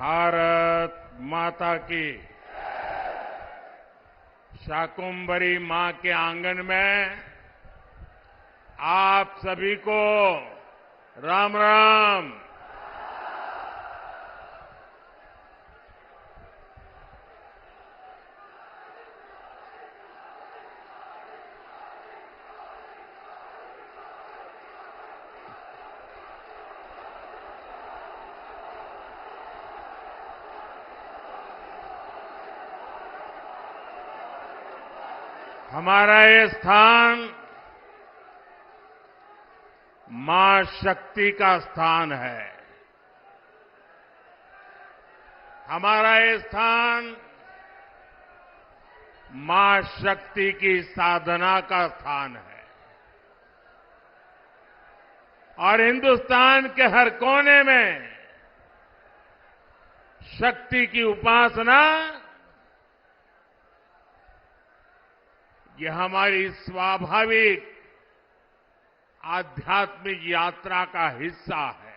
भारत माता की। शाकुंभरी मां के आंगन में आप सभी को राम राम। हमारा ये स्थान मां शक्ति का स्थान है। हमारा ये स्थान मां शक्ति की साधना का स्थान है और हिंदुस्तान के हर कोने में शक्ति की उपासना ये हमारी स्वाभाविक आध्यात्मिक यात्रा का हिस्सा है।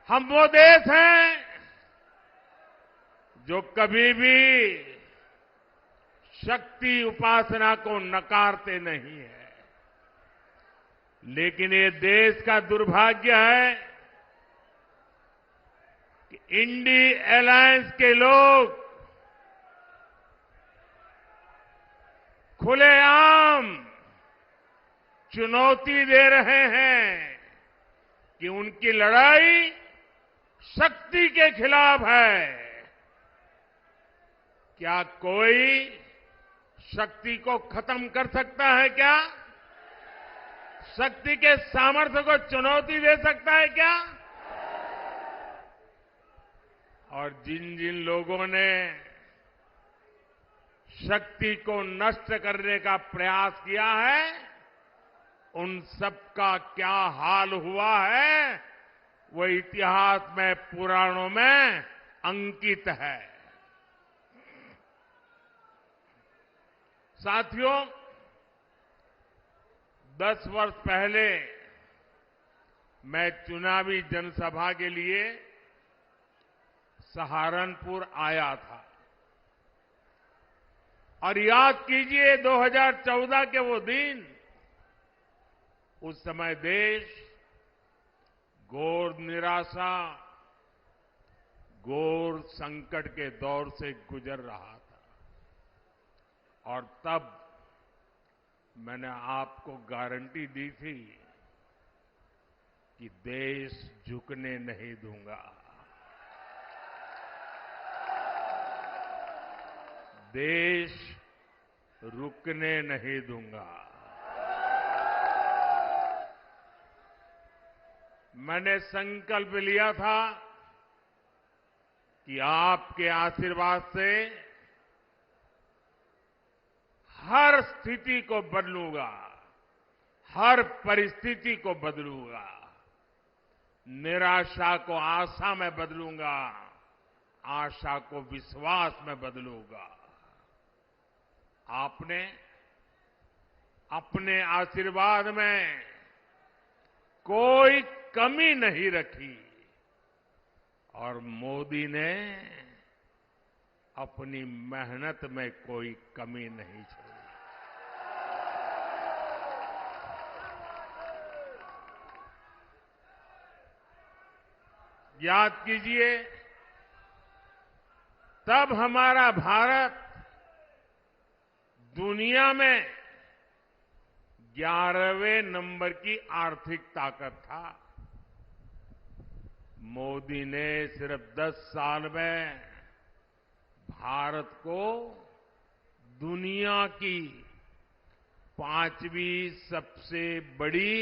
हम वो देश हैं जो कभी भी शक्ति उपासना को नकारते नहीं है, लेकिन ये देश का दुर्भाग्य है कि इंडी अलायंस के लोग खुलेआम चुनौती दे रहे हैं कि उनकी लड़ाई शक्ति के खिलाफ है। क्या कोई शक्ति को खत्म कर सकता है? क्या शक्ति के सामर्थ्य को चुनौती दे सकता है? क्या? और जिन जिन लोगों ने शक्ति को नष्ट करने का प्रयास किया है, उन सबका क्या हाल हुआ है वो इतिहास में, पुराणों में अंकित है। साथियों, 10 वर्ष पहले मैं चुनावी जनसभा के लिए सहारनपुर आया था और याद कीजिए 2014 के वो दिन, उस समय देश घोर निराशा, घोर संकट के दौर से गुजर रहा था और तब मैंने आपको गारंटी दी थी कि देश झुकने नहीं दूंगा, देश रुकने नहीं दूंगा। मैंने संकल्प लिया था कि आपके आशीर्वाद से हर स्थिति को बदलूंगा, हर परिस्थिति को बदलूंगा, निराशा को आशा में बदलूंगा, आशा को विश्वास में बदलूंगा। आपने अपने आशीर्वाद में कोई कमी नहीं रखी और मोदी ने अपनी मेहनत में कोई कमी नहीं छोड़ी। याद कीजिए, तब हमारा भारत दुनिया में 11वें नंबर की आर्थिक ताकत था। मोदी ने सिर्फ 10 साल में भारत को दुनिया की 5वीं सबसे बड़ी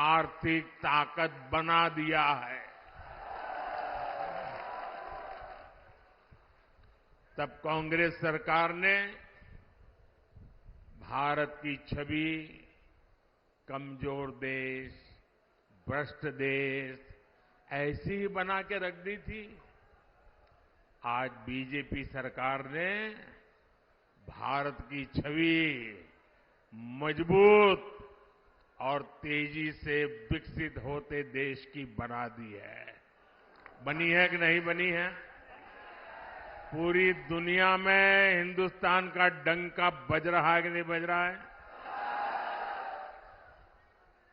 आर्थिक ताकत बना दिया है। तब कांग्रेस सरकार ने भारत की छवि कमजोर देश, भ्रष्ट देश ऐसी ही बना के रख दी थी। आज बीजेपी सरकार ने भारत की छवि मजबूत और तेजी से विकसित होते देश की बना दी है। बनी है कि नहीं बनी है? पूरी दुनिया में हिंदुस्तान का डंका बज रहा है कि नहीं बज रहा है?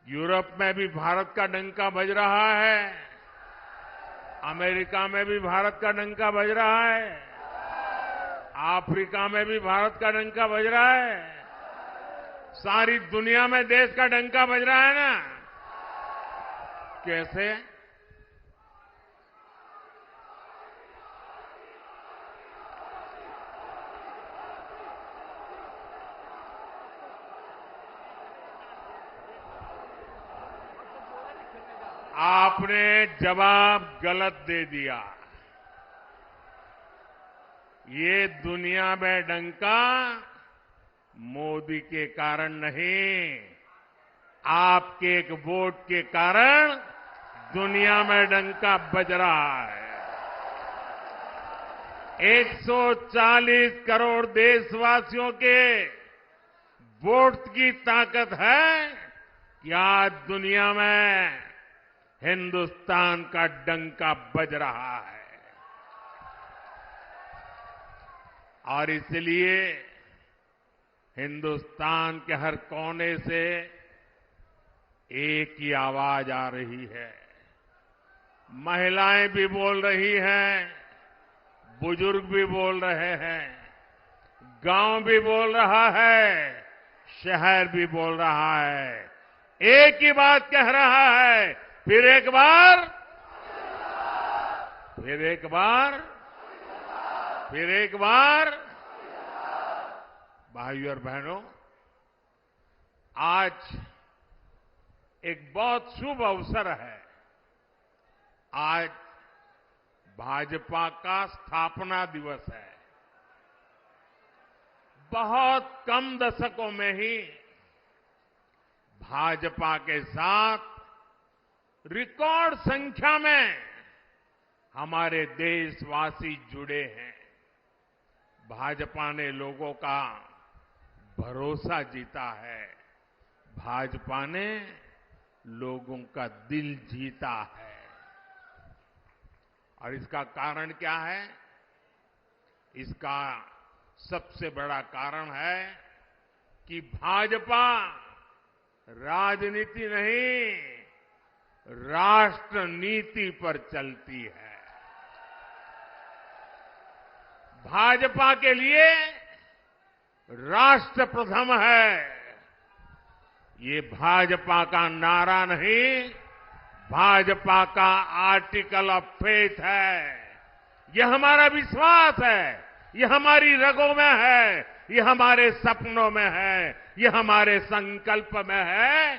यूरोप में भी भारत का डंका बज रहा है, अमेरिका में भी भारत का डंका बज रहा है, अफ्रीका में भी भारत का डंका बज रहा है, सारी दुनिया में देश का डंका बज रहा है ना। कैसे? आपने जवाब गलत दे दिया। ये दुनिया में डंका मोदी के कारण नहीं, आपके एक वोट के कारण दुनिया में डंका बज रहा है। 140 करोड़ देशवासियों के वोट की ताकत है कि आज दुनिया में हिंदुस्तान का डंका बज रहा है। और इसलिए हिंदुस्तान के हर कोने से एक ही आवाज आ रही है। महिलाएं भी बोल रही हैं, बुजुर्ग भी बोल रहे हैं, गांव भी बोल रहा है, शहर भी बोल रहा है। एक ही बात कह रहा है, फिर एक बार, फिर एक बार, फिर एक बार। भाइयों और बहनों, आज एक बहुत शुभ अवसर है। आज भाजपा का स्थापना दिवस है। बहुत कम दशकों में ही भाजपा के साथ रिकॉर्ड संख्या में हमारे देशवासी जुड़े हैं। भाजपा ने लोगों का भरोसा जीता है। भाजपा ने लोगों का दिल जीता है। और इसका कारण क्या है? इसका सबसे बड़ा कारण है कि भाजपा राजनीति नहीं, राष्ट्र नीति पर चलती है। भाजपा के लिए राष्ट्र प्रथम है। ये भाजपा का नारा नहीं, भाजपा का आर्टिकल ऑफ फेथ है। यह हमारा विश्वास है, यह हमारी रगों में है, यह हमारे सपनों में है, यह हमारे संकल्प में है।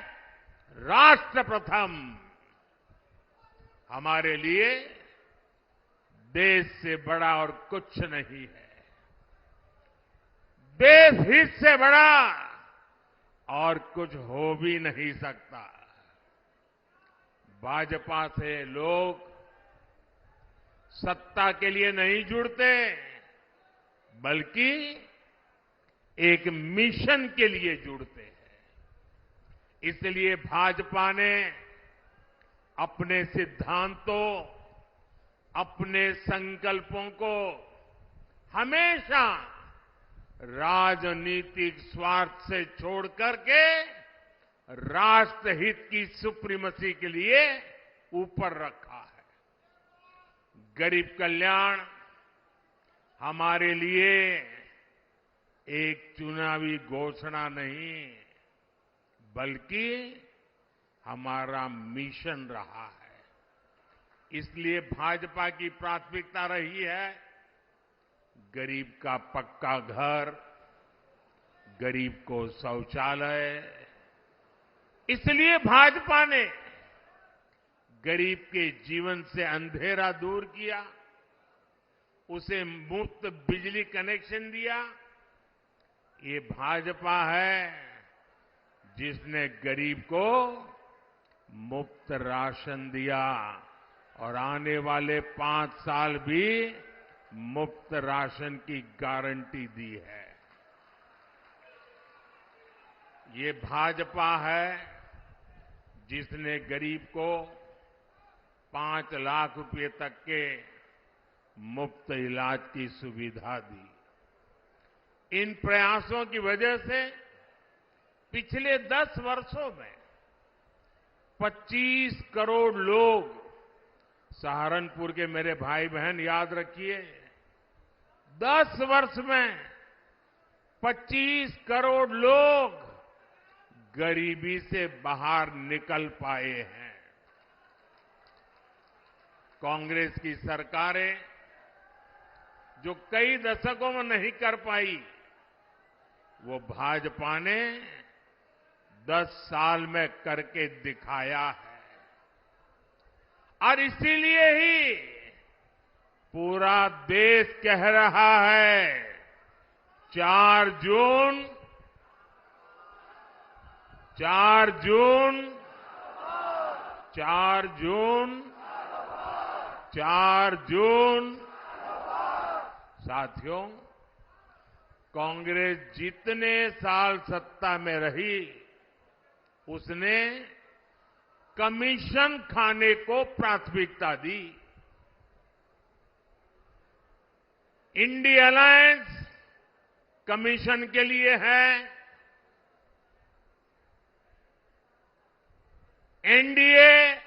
राष्ट्र प्रथम। हमारे लिए देश से बड़ा और कुछ नहीं है। देश हित से बड़ा और कुछ हो भी नहीं सकता। भाजपा से लोग सत्ता के लिए नहीं जुड़ते, बल्कि एक मिशन के लिए जुड़ते हैं। इसलिए भाजपा ने अपने सिद्धांतों, अपने संकल्पों को हमेशा राजनीतिक स्वार्थ से छोड़ करके राष्ट्रहित की सुप्रीमेसी के लिए ऊपर रखा है। गरीब कल्याण हमारे लिए एक चुनावी घोषणा नहीं, बल्कि हमारा मिशन रहा है। इसलिए भाजपा की प्राथमिकता रही है गरीब का पक्का घर, गरीब को शौचालय। इसलिए भाजपा ने गरीब के जीवन से अंधेरा दूर किया, उसे मुफ्त बिजली कनेक्शन दिया। ये भाजपा है जिसने गरीब को मुफ्त राशन दिया और आने वाले 5 साल भी मुफ्त राशन की गारंटी दी है। ये भाजपा है जिसने गरीब को 5 लाख रुपए तक के मुफ्त इलाज की सुविधा दी। इन प्रयासों की वजह से पिछले 10 वर्षों में 25 करोड़ लोग, सहारनपुर के मेरे भाई बहन याद रखिए, 10 वर्ष में 25 करोड़ लोग गरीबी से बाहर निकल पाए हैं। कांग्रेस की सरकारें जो कई दशकों में नहीं कर पाई, वो भाजपा ने 10 साल में करके दिखाया है। और इसीलिए ही पूरा देश कह रहा है 4 जून 4 जून 4 जून 4 जून। साथियों, कांग्रेस जितने साल सत्ता में रही, उसने कमीशन खाने को प्राथमिकता दी। इंडिया अलायंस कमीशन के लिए है, एनडीए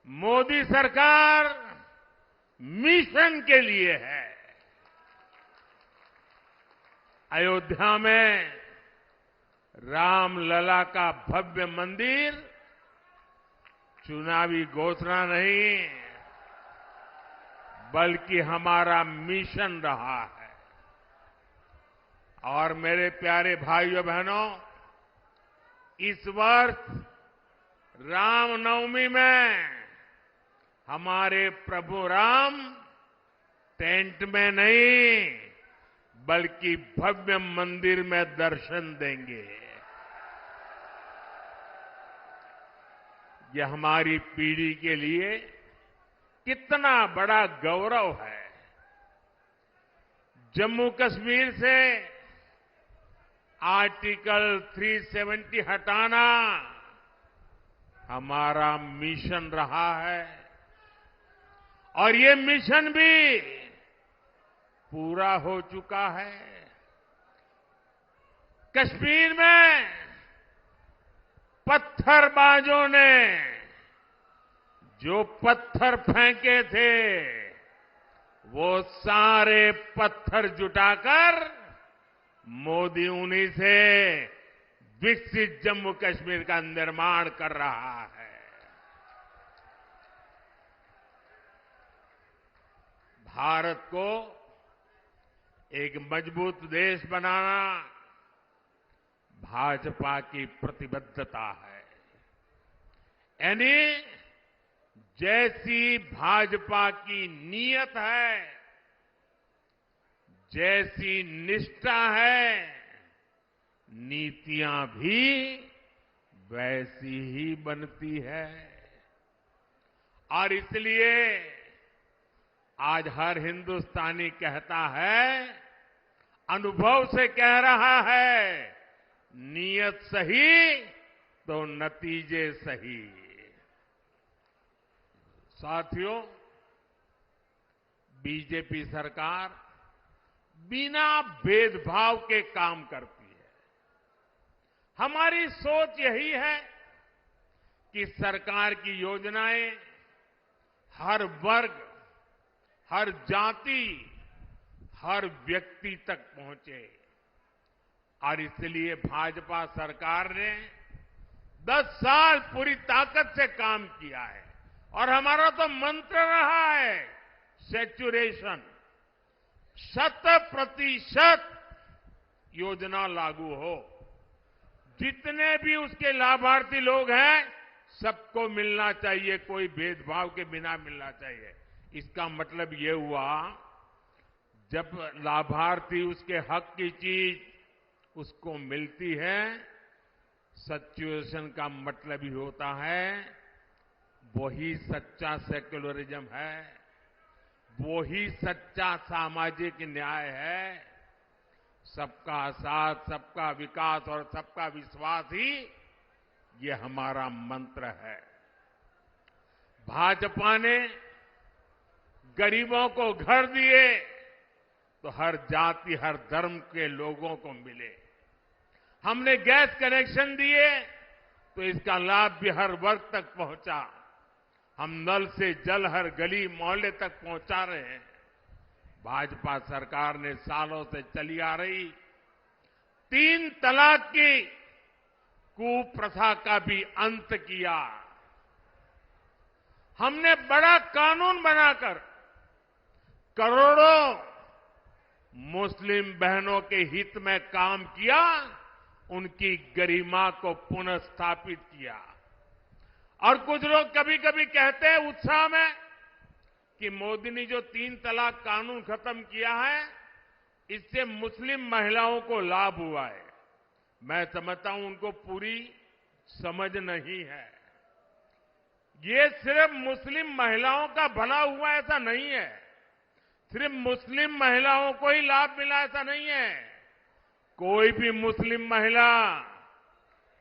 मोदी सरकार मिशन के लिए है। अयोध्या में रामलला का भव्य मंदिर चुनावी घोषणा नहीं, बल्कि हमारा मिशन रहा है। और मेरे प्यारे भाइयों बहनों, इस वर्ष रामनवमी में हमारे प्रभु राम टेंट में नहीं, बल्कि भव्य मंदिर में दर्शन देंगे। ये हमारी पीढ़ी के लिए कितना बड़ा गौरव है। जम्मू कश्मीर से आर्टिकल 370 हटाना हमारा मिशन रहा है, और ये मिशन भी पूरा हो चुका है। कश्मीर में पत्थरबाजों ने जो पत्थर फेंके थे, वो सारे पत्थर जुटाकर मोदी उन्हीं से विकसित जम्मू कश्मीर का निर्माण कर रहा है। भारत को एक मजबूत देश बनाना भाजपा की प्रतिबद्धता है। यानी जैसी भाजपा की नीयत है, जैसी निष्ठा है, नीतियां भी वैसी ही बनती है। और इसलिए आज हर हिंदुस्तानी कहता है, अनुभव से कह रहा है, नीयत सही तो नतीजे सही। साथियों, बीजेपी सरकार बिना भेदभाव के काम करती है। हमारी सोच यही है कि सरकार की योजनाएं हर वर्ग, हर जाति, हर व्यक्ति तक पहुंचे। और इसलिए भाजपा सरकार ने 10 साल पूरी ताकत से काम किया है। और हमारा तो मंत्र रहा है सैचुरेशन, 100% योजना लागू हो। जितने भी उसके लाभार्थी लोग हैं, सबको मिलना चाहिए, कोई भेदभाव के बिना मिलना चाहिए। इसका मतलब ये हुआ, जब लाभार्थी उसके हक की चीज उसको मिलती है, सैचुरेशन का मतलब ही होता है वही सच्चा सेक्युलरिज्म है, वही सच्चा सामाजिक न्याय है। सबका साथ, सबका विकास और सबका विश्वास ही ये हमारा मंत्र है। भाजपा ने गरीबों को घर दिए तो हर जाति हर धर्म के लोगों को मिले। हमने गैस कनेक्शन दिए तो इसका लाभ भी हर वर्ग तक पहुंचा। हम नल से जल हर गली मोहल्ले तक पहुंचा रहे हैं। भाजपा सरकार ने सालों से चली आ रही 3 तलाक की कुप्रथा का भी अंत किया। हमने बड़ा कानून बनाकर करोड़ों मुस्लिम बहनों के हित में काम किया, उनकी गरिमा को पुनः स्थापित किया। और कुछ लोग कभी कभी कहते हैं उत्साह में कि मोदी ने जो 3 तलाक कानून खत्म किया है, इससे मुस्लिम महिलाओं को लाभ हुआ है। मैं समझता हूं उनको पूरी समझ नहीं है। ये सिर्फ मुस्लिम महिलाओं का भला हुआ ऐसा नहीं है, सिर्फ मुस्लिम महिलाओं को ही लाभ मिला ऐसा नहीं है। कोई भी मुस्लिम महिला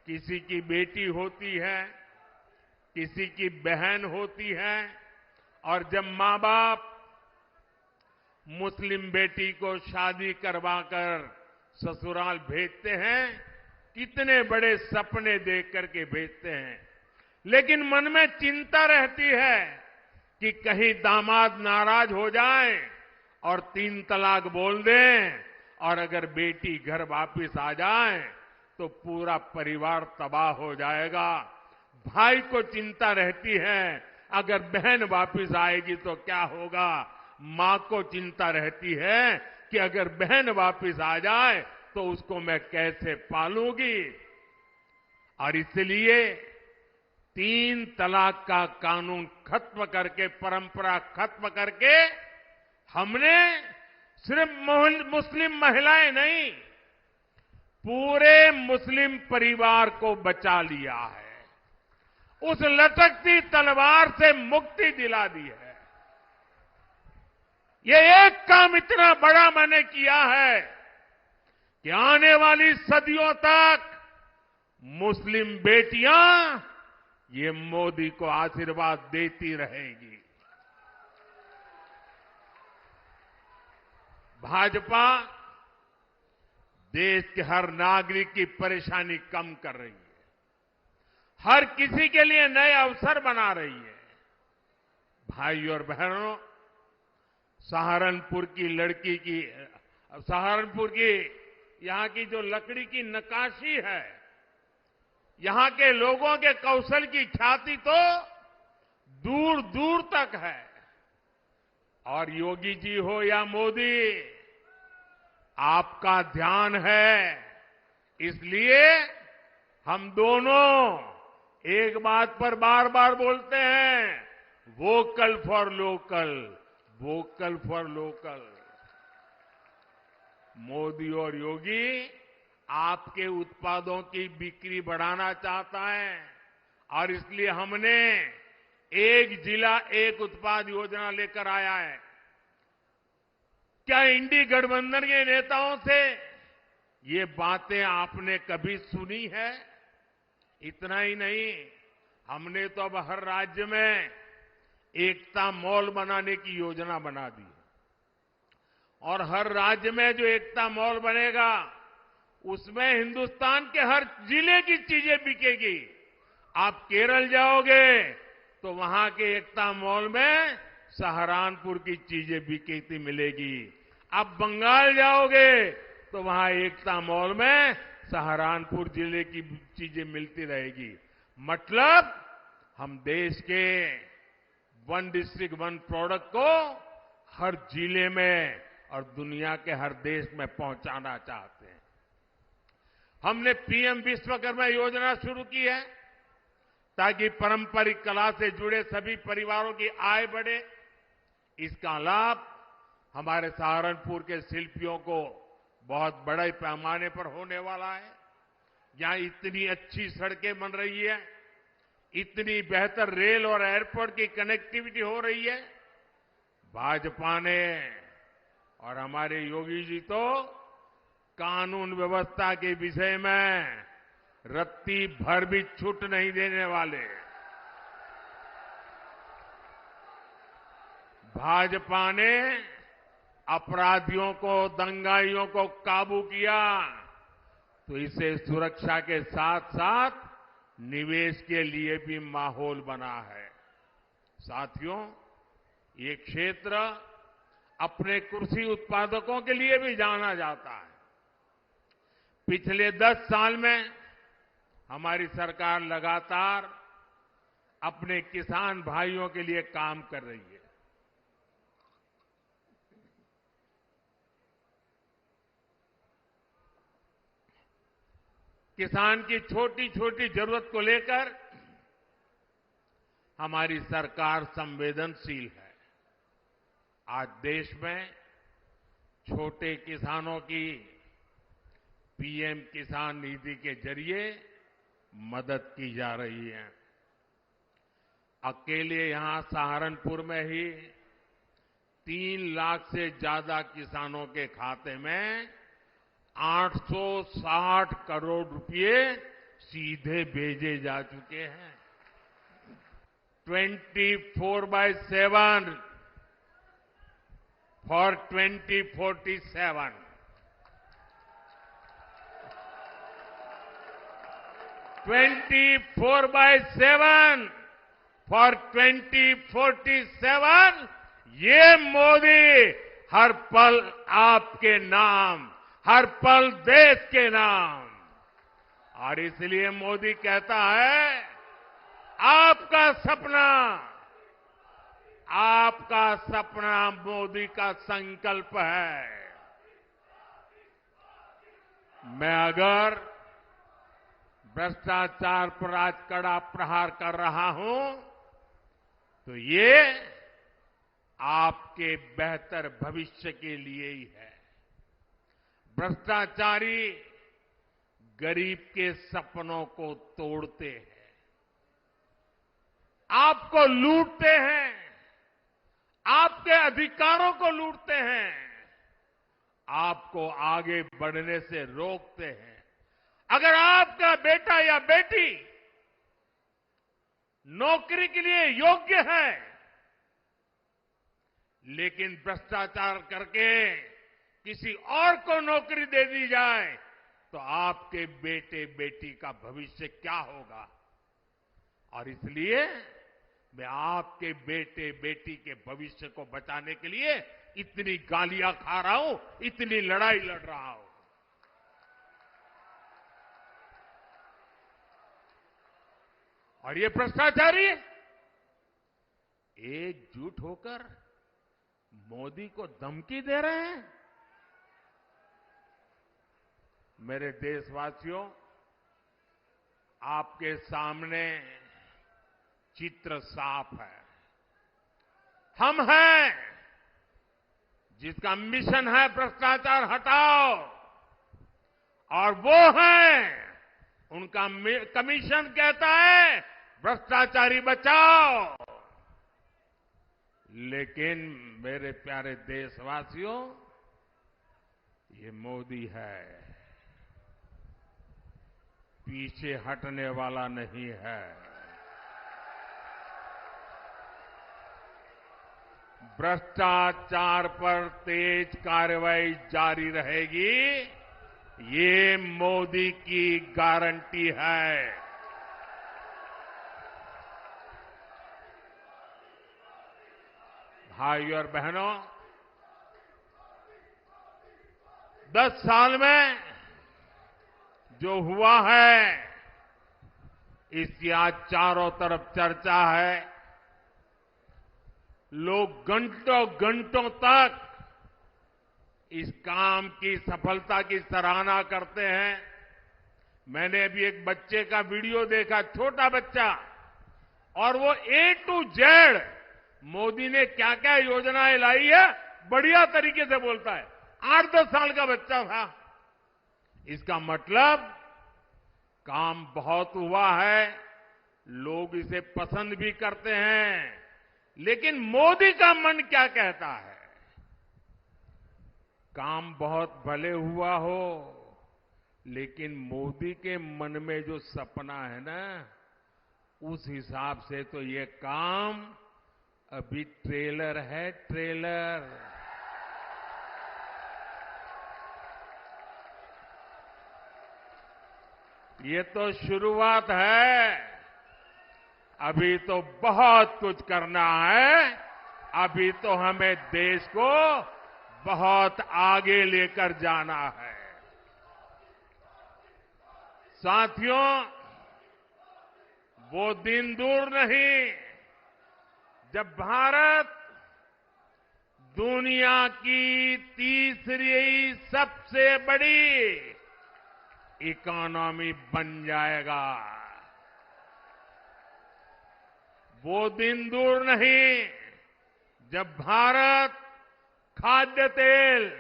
किसी की बेटी होती है, किसी की बहन होती है, और जब मां बाप मुस्लिम बेटी को शादी करवाकर ससुराल भेजते हैं, कितने बड़े सपने देख करके भेजते हैं, लेकिन मन में चिंता रहती है कि कहीं दामाद नाराज हो जाए और 3 तलाक बोल दें, और अगर बेटी घर वापस आ जाए तो पूरा परिवार तबाह हो जाएगा। भाई को चिंता रहती है अगर बहन वापस आएगी तो क्या होगा। मां को चिंता रहती है कि अगर बहन वापस आ जाए तो उसको मैं कैसे पालूंगी। और इसलिए 3 तलाक का कानून खत्म करके, परंपरा खत्म करके, हमने सिर्फ मुस्लिम महिलाएं नहीं, पूरे मुस्लिम परिवार को बचा लिया है। उस लटकती तलवार से मुक्ति दिला दी है। ये एक काम इतना बड़ा मैंने किया है कि आने वाली सदियों तक मुस्लिम बेटियां ये मोदी को आशीर्वाद देती रहेगी। भाजपा देश के हर नागरिक की परेशानी कम कर रही है, हर किसी के लिए नए अवसर बना रही है। भाई और बहनों, सहारनपुर की लड़की की, सहारनपुर की यहां की जो लकड़ी की नक्काशी है, यहां के लोगों के कौशल की ख्याति तो दूर दूर तक है। और योगी जी हो या मोदी, आपका ध्यान है, इसलिए हम दोनों एक बात पर बार बार बोलते हैं, vocal for local, vocal for local. Modi और योगी आपके उत्पादों की बिक्री बढ़ाना चाहता है, और इसलिए हमने एक जिला एक उत्पाद योजना लेकर आया है। क्या इंडी गठबंधन के नेताओं से ये बातें आपने कभी सुनी है? इतना ही नहीं, हमने तो अब हर राज्य में एकता मॉल बनाने की योजना बना दी, और हर राज्य में जो एकता मॉल बनेगा उसमें हिंदुस्तान के हर जिले की चीजें बिकेगी। आप केरल जाओगे तो वहां के एकता मॉल में सहारनपुर की चीजें बिकती मिलेगी। आप बंगाल जाओगे तो वहां एकता मॉल में सहारनपुर जिले की चीजें मिलती रहेगी। मतलब हम देश के 1 डिस्ट्रिक्ट 1 प्रोडक्ट को हर जिले में और दुनिया के हर देश में पहुंचाना चाहते हैं। हमने पीएम विश्वकर्मा योजना शुरू की है ताकि पारंपरिक कला से जुड़े सभी परिवारों की आय बढ़े। इसका लाभ हमारे सहारनपुर के शिल्पियों को बहुत बड़े पैमाने पर होने वाला है। यहां इतनी अच्छी सड़कें बन रही है, इतनी बेहतर रेल और एयरपोर्ट की कनेक्टिविटी हो रही है। भाजपा ने और हमारे योगी जी तो कानून व्यवस्था के विषय में रत्ती भर भी छूट नहीं देने वाले। भाजपा ने अपराधियों को, दंगाइयों को काबू किया तो इसे सुरक्षा के साथ साथ निवेश के लिए भी माहौल बना है। साथियों, ये क्षेत्र अपने कृषि उत्पादकों के लिए भी जाना जाता है। पिछले 10 साल में हमारी सरकार लगातार अपने किसान भाइयों के लिए काम कर रही है। किसान की छोटी छोटी जरूरत को लेकर हमारी सरकार संवेदनशील है। आज देश में छोटे किसानों की पीएम किसान निधि के जरिए मदद की जा रही है। अकेले यहां सहारनपुर में ही 3 लाख से ज्यादा किसानों के खाते में 860 करोड़ रुपए सीधे भेजे जा चुके हैं। 24/7 फॉर 2047 24/7 फॉर 2047 ये मोदी हर पल आपके नाम, हर पल देश के नाम। और इसलिए मोदी कहता है, आपका सपना मोदी का संकल्प है। मैं अगर भ्रष्टाचार पर आज कड़ा प्रहार कर रहा हूं तो ये आपके बेहतर भविष्य के लिए ही है। भ्रष्टाचारी गरीब के सपनों को तोड़ते हैं, आपको लूटते हैं, आपके अधिकारों को लूटते हैं, आपको आगे बढ़ने से रोकते हैं। अगर आपका बेटा या बेटी नौकरी के लिए योग्य है लेकिन भ्रष्टाचार करके किसी और को नौकरी दे दी जाए तो आपके बेटे बेटी का भविष्य क्या होगा? और इसलिए मैं आपके बेटे बेटी के भविष्य को बचाने के लिए इतनी गालियां खा रहा हूं, इतनी लड़ाई लड़ रहा हूं। और ये भ्रष्टाचारी एकजुट होकर मोदी को धमकी दे रहे हैं। मेरे देशवासियों, आपके सामने चित्र साफ है। हम हैं जिसका मिशन है भ्रष्टाचार हटाओ, और वो है उनका कमीशन कहता है भ्रष्टाचारी बचाओ। लेकिन मेरे प्यारे देशवासियों, ये मोदी है, पीछे हटने वाला नहीं है। भ्रष्टाचार पर तेज कार्रवाई जारी रहेगी, ये मोदी की गारंटी है। भाइयों और बहनों, 10 साल में जो हुआ है इसकी आज चारों तरफ चर्चा है। लोग घंटों घंटों तक इस काम की सफलता की सराहना करते हैं। मैंने अभी एक बच्चे का वीडियो देखा, छोटा बच्चा, और वो A to Z मोदी ने क्या क्या योजनाएं लाई है बढ़िया तरीके से बोलता है। 8-10 साल का बच्चा था। इसका मतलब काम बहुत हुआ है, लोग इसे पसंद भी करते हैं। लेकिन मोदी का मन क्या कहता है? काम बहुत भले हुआ हो, लेकिन मोदी के मन में जो सपना है ना, उस हिसाब से तो ये काम अभी ट्रेलर है, ट्रेलर। ये तो शुरुआत है, अभी तो बहुत कुछ करना है। अभी तो हमें देश को बहुत आगे लेकर जाना है। साथियों, वो दिन दूर नहीं जब भारत दुनिया की तीसरी सबसे बड़ी इकोनॉमी बन जाएगा। वो दिन दूर नहीं जब भारत खाद्य तेल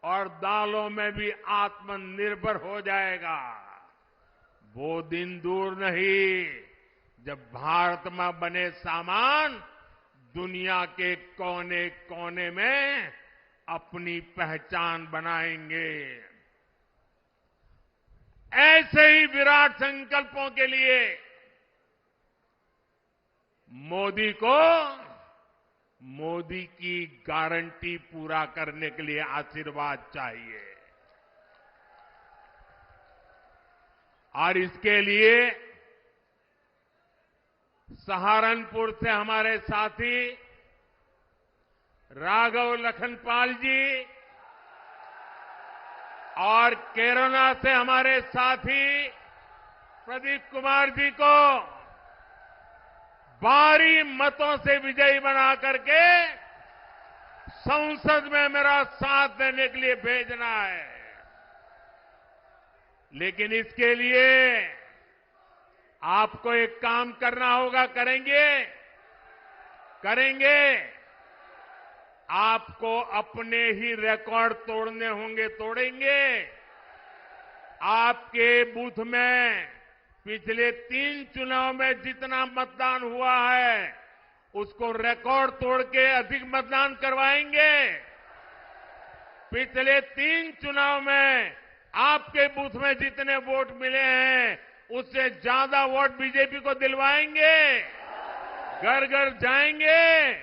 और दालों में भी आत्मनिर्भर हो जाएगा। वो दिन दूर नहीं जब भारत में बने सामान दुनिया के कोने कोने में अपनी पहचान बनाएंगे। ऐसे ही विराट संकल्पों के लिए मोदी की गारंटी पूरा करने के लिए आशीर्वाद चाहिए। और इसके लिए सहारनपुर से हमारे साथी राघव लखनपाल जी और केरला से हमारे साथी प्रदीप कुमार जी को भारी मतों से विजयी बना करके संसद में मेरा साथ देने के लिए भेजना है। लेकिन इसके लिए आपको एक काम करना होगा। करेंगे। आपको अपने ही रिकॉर्ड तोड़ने होंगे, तोड़ेंगे। आपके बूथ में पिछले 3 चुनाव में जितना मतदान हुआ है उसको रिकॉर्ड तोड़ के अधिक मतदान करवाएंगे। पिछले 3 चुनाव में आपके बूथ में जितने वोट मिले हैं उससे ज्यादा वोट बीजेपी को दिलवाएंगे। घर घर जाएंगे,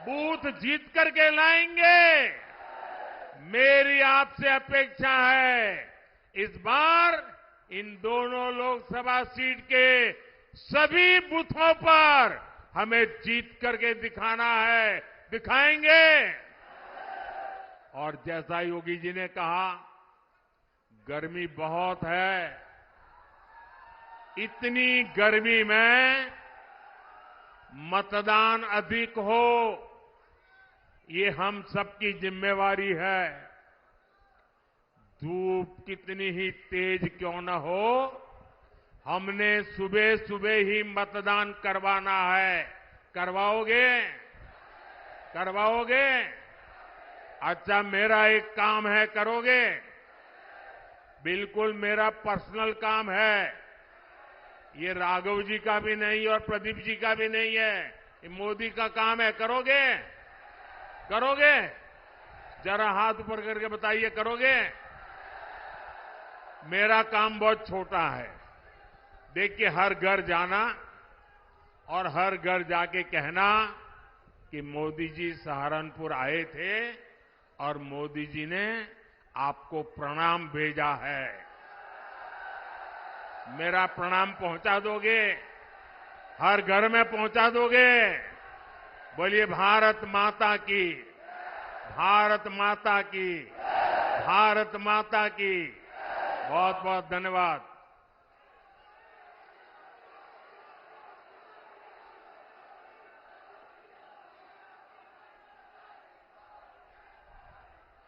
बूथ जीत करके लाएंगे। मेरी आपसे अपेक्षा है इस बार इन दोनों लोकसभा सीट के सभी बूथों पर हमें जीत करके दिखाना है, दिखाएंगे। और जैसा योगी जी ने कहा, गर्मी बहुत है। इतनी गर्मी में मतदान अधिक हो, ये हम सबकी जिम्मेवारी है। धूप कितनी ही तेज क्यों न हो, हमने सुबह सुबह ही मतदान करवाना है। करवाओगे? अच्छा, मेरा एक काम है, करोगे? बिल्कुल मेरा पर्सनल काम है। ये राघव जी का भी नहीं और प्रदीप जी का भी नहीं है, ये मोदी का काम है। करोगे? जरा हाथ ऊपर करके बताइए, करोगे? मेरा काम बहुत छोटा है। देखिए, हर घर जाना और हर घर जाके कहना कि मोदी जी सहारनपुर आए थे और मोदी जी ने आपको प्रणाम भेजा है। मेरा प्रणाम पहुंचा दोगे? हर घर में पहुंचा दोगे? बोलिए भारत माता की, भारत माता की, भारत माता की। बहुत बहुत धन्यवाद।